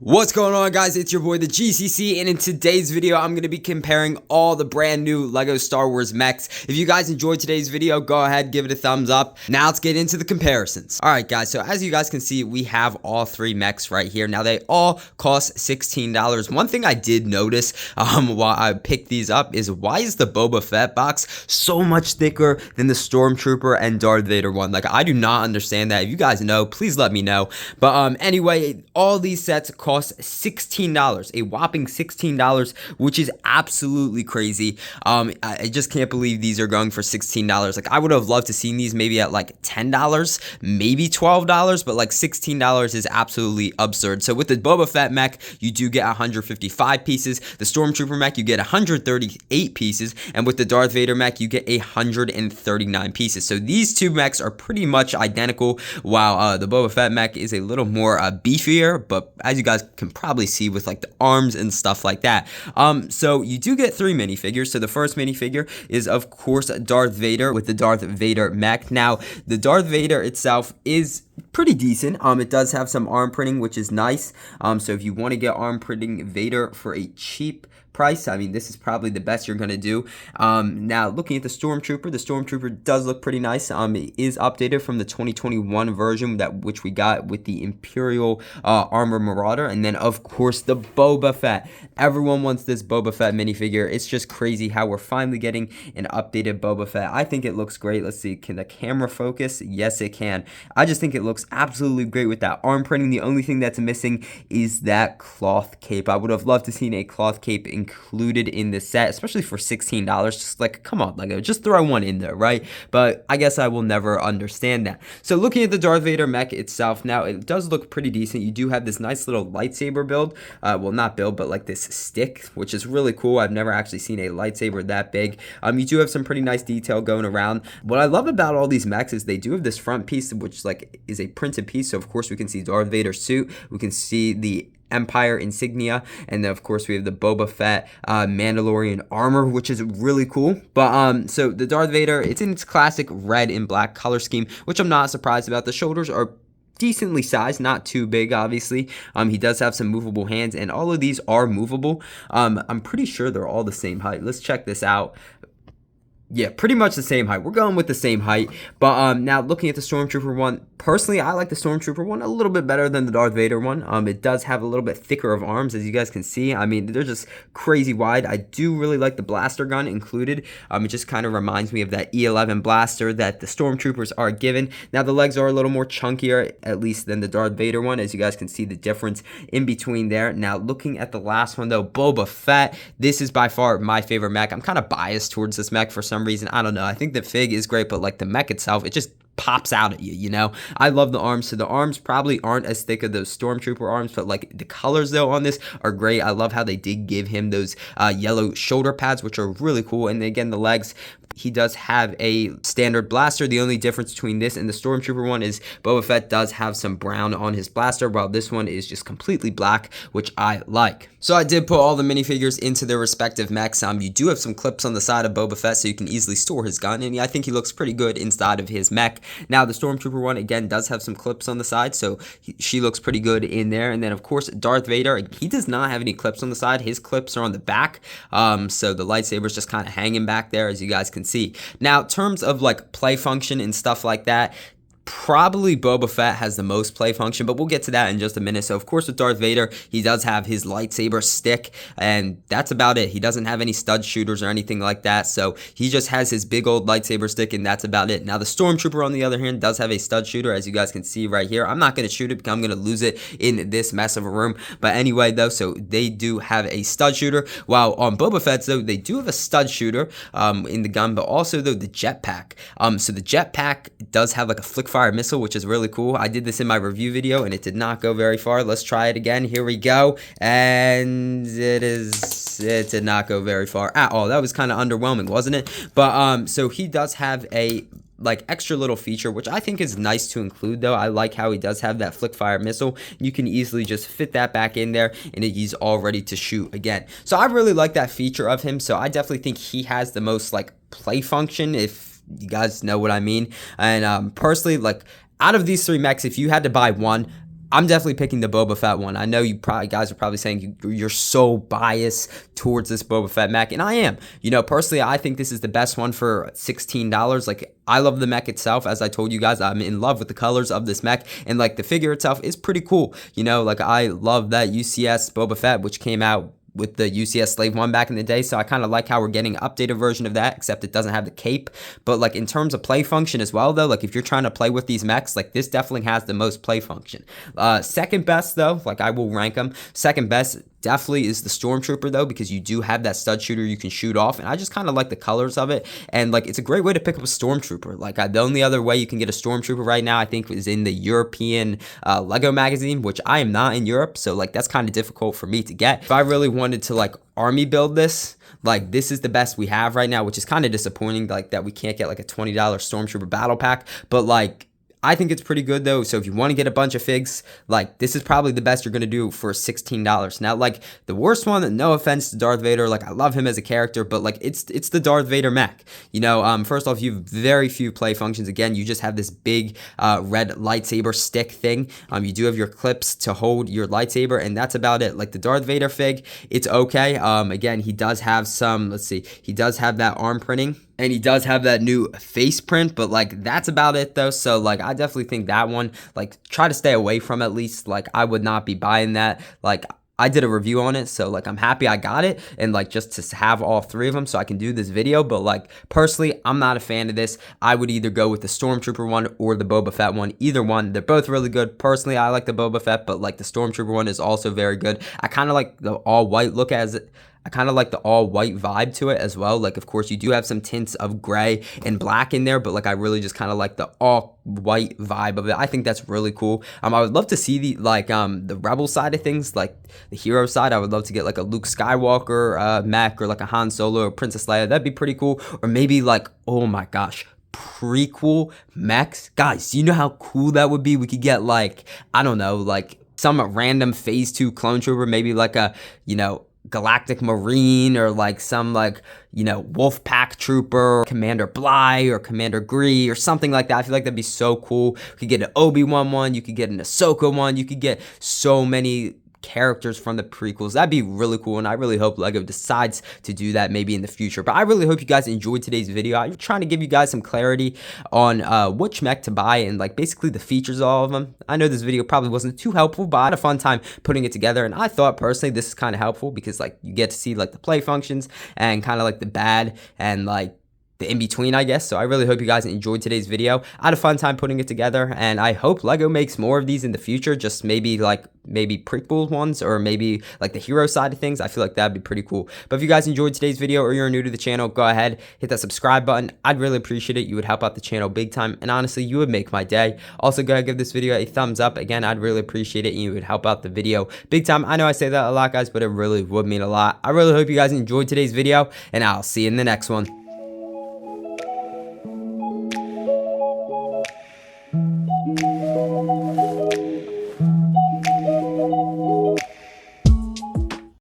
What's going on, guys? It's your boy the GCC, and in today's video I'm going to be comparing all the brand new LEGO Star Wars Mechs. If you guys enjoyed today's video, go ahead, give it a thumbs up. Now let's get into the comparisons. Alright guys, so as you guys can see, we have all three mechs right here. Now they all cost $16. One thing I did notice while I picked these up is why is the Boba Fett box so much thicker than the Stormtrooper and Darth Vader one? Like, I do not understand that. If you guys know, please let me know. But anyway, all these sets cost $16, a whopping $16, which is absolutely crazy. I just can't believe these are going for $16. Like, I would have loved to seen these maybe at like $10, maybe $12, but like $16 is absolutely absurd. So with the Boba Fett mech, you do get 155 pieces. The Stormtrooper mech, you get 138 pieces, and with the Darth Vader mech, you get 139 pieces. So these two mechs are pretty much identical, while the Boba Fett mech is a little more beefier, but as you guys can probably see with like the arms and stuff like that. So you do get three minifigures. So the first minifigure is of course Darth Vader with the Darth Vader mech. Now the Darth Vader itself is pretty decent. It does have some arm printing, which is nice. So if you want to get arm printing Vader for a cheap price, I mean, this is probably the best you're going to do. Now, looking at the Stormtrooper does look pretty nice. It is updated from the 2021 version which we got with the Imperial Armor Marauder. And then, of course, the Boba Fett. Everyone wants this Boba Fett minifigure. It's just crazy how we're finally getting an updated Boba Fett. I think it looks great. Let's see. Can the camera focus? Yes, it can. I just think it looks absolutely great with that arm printing. The only thing that's missing is that cloth cape. I would have loved to seen a cloth cape included in this set, especially for $16. Just like, come on, LEGO, just throw one in there, right? But I guess I will never understand that. So looking at the Darth Vader mech itself, now it does look pretty decent. You do have this nice little lightsaber build. Well, not build, but like this stick, which is really cool. I've never actually seen a lightsaber that big. You do have some pretty nice detail going around. What I love about all these mechs is they do have this front piece, which like is a printed piece. So of course we can see Darth Vader's suit. We can see the Empire insignia, and then of course we have the Boba Fett Mandalorian armor, which is really cool. But so the Darth Vader, it's in its classic red and black color scheme, which I'm not surprised about. The shoulders are decently sized, not too big, obviously. He does have some movable hands, and all of these are movable. I'm pretty sure they're all the same height. Let's check this out. Yeah, pretty much the same height. We're going with the same height. But now looking at the Stormtrooper one, personally, I like the Stormtrooper one a little bit better than the Darth Vader one. It does have a little bit thicker of arms, as you guys can see. I mean, they're just crazy wide. I do really like the blaster gun included. It just kind of reminds me of that E11 blaster that the Stormtroopers are given. Now, the legs are a little more chunkier, at least than the Darth Vader one, as you guys can see the difference in between there. Now, looking at the last one, though, Boba Fett, this is by far my favorite mech. I'm kind of biased towards this mech for some reason. I don't know. I think the fig is great, but like the mech itself, it just pops out at you, you know? I love the arms. So the arms probably aren't as thick as those Stormtrooper arms, but like the colors though on this are great. I love how they did give him those yellow shoulder pads, which are really cool. And again, the legs, he does have a standard blaster. The only difference between this and the Stormtrooper one is Boba Fett does have some brown on his blaster, while this one is just completely black, which I like. So I did put all the minifigures into their respective mechs. You do have some clips on the side of Boba Fett, so you can easily store his gun, and I think he looks pretty good inside of his mech. Now, the Stormtrooper one, again, does have some clips on the side, so she looks pretty good in there. And then, of course, Darth Vader, he does not have any clips on the side. His clips are on the back, so the lightsaber's just kind of hanging back there, as you guys can see. Now, in terms of like play function and stuff like that, probably Boba Fett has the most play function, but we'll get to that in just a minute. So, of course, with Darth Vader, he does have his lightsaber stick, and that's about it. He doesn't have any stud shooters or anything like that, so he just has his big old lightsaber stick, and that's about it. Now, the Stormtrooper, on the other hand, does have a stud shooter, as you guys can see right here. I'm not going to shoot it because I'm going to lose it in this mess of a room. But anyway, though, so they do have a stud shooter, while on Boba Fett's, though, they do have a stud shooter in the gun, but also, though, the jetpack. So the jetpack does have like a flick fire missile, which is really cool. I did this in my review video and it did not go very far. Let's try it again. Here we go. And it did not go very far at all. That was kind of underwhelming, wasn't it? But so he does have a like extra little feature, which I think is nice to include, though. I like how he does have that flick fire missile. You can easily just fit that back in there and he's all ready to shoot again. So I really like that feature of him. So I definitely think he has the most like play function, if you guys know what I mean. And personally, like out of these three mechs, if you had to buy one, I'm definitely picking the Boba Fett one. I know you guys are probably saying you're so biased towards this Boba Fett mech, and I am. You know, personally, I think this is the best one for $16. Like, I love the mech itself. As I told you guys, I'm in love with the colors of this mech, and like the figure itself is pretty cool. You know, like I love that UCS Boba Fett, which came out with the UCS Slave 1 back in the day, so I kind of like how we're getting an updated version of that, except it doesn't have the cape. But like in terms of play function as well, though, like if you're trying to play with these mechs, like this definitely has the most play function. Second best though, like I will rank them, second best definitely is the Stormtrooper though, because you do have that stud shooter you can shoot off, and I just kind of like the colors of it, and like it's a great way to pick up a Stormtrooper. Like the only other way you can get a Stormtrooper right now, I think, is in the European LEGO magazine, which I am not in Europe, so like that's kind of difficult for me to get. If I really wanted to like army build this, like this is the best we have right now, which is kind of disappointing, like that we can't get like a $20 Stormtrooper battle pack, but like I think it's pretty good though. So if you want to get a bunch of figs, like this is probably the best you're going to do for $16. Now, like the worst one, no offense to Darth Vader, like I love him as a character, but like it's the Darth Vader mech. You know, first off, you have very few play functions. Again, you just have this big red lightsaber stick thing. You do have your clips to hold your lightsaber, and that's about it. Like the Darth Vader fig, it's okay. Again, he does have some, let's see, he does have that arm printing, and he does have that new face print, but like that's about it though. So like I definitely think that one, like try to stay away from at least. Like I would not be buying that. Like I did a review on it, so like I'm happy I got it, and like just to have all three of them so I can do this video. But like personally, I'm not a fan of this. I would either go with the Stormtrooper one or the Boba Fett one. Either one, they're both really good. Personally, I like the Boba Fett, but like the Stormtrooper one is also very good. I kind of like the all white look as it. I kind of like the all white vibe to it as well. Like, of course, you do have some tints of gray and black in there, but like I really just kind of like the all white vibe of it. I think that's really cool. I would love to see the rebel side of things, like the hero side. I would love to get like a Luke Skywalker mech, or like a Han Solo or Princess Leia. That'd be pretty cool. Or maybe like, oh my gosh, prequel mechs. Guys, you know how cool that would be? We could get like, I don't know, like some random phase 2 clone trooper, maybe like a, you know, Galactic Marine, or like some like, you know, Wolf Pack Trooper, Commander Bly or Commander Gree or something like that. I feel like that'd be so cool. You could get an Obi-Wan one, you could get an Ahsoka one, you could get so many characters from the prequels. That'd be really cool, and I really hope LEGO decides to do that maybe in the future. But I really hope you guys enjoyed today's video. I'm trying to give you guys some clarity on which mech to buy and like basically the features of all of them. I know this video probably wasn't too helpful, but I had a fun time putting it together, and I thought personally this is kind of helpful because like you get to see like the play functions and kind of like the bad and like the in-between, I guess. So I really hope you guys enjoyed today's video. I had a fun time putting it together, and I hope LEGO makes more of these in the future, just maybe prequel ones, or maybe like the hero side of things. I feel like that'd be pretty cool. But if you guys enjoyed today's video, or you're new to the channel, go ahead, hit that subscribe button. I'd really appreciate it. You would help out the channel big time, and honestly, you would make my day. Also, go ahead, give this video a thumbs up. Again, I'd really appreciate it, and you would help out the video big time. I know I say that a lot, guys, but it really would mean a lot. I really hope you guys enjoyed today's video, and I'll see you in the next one.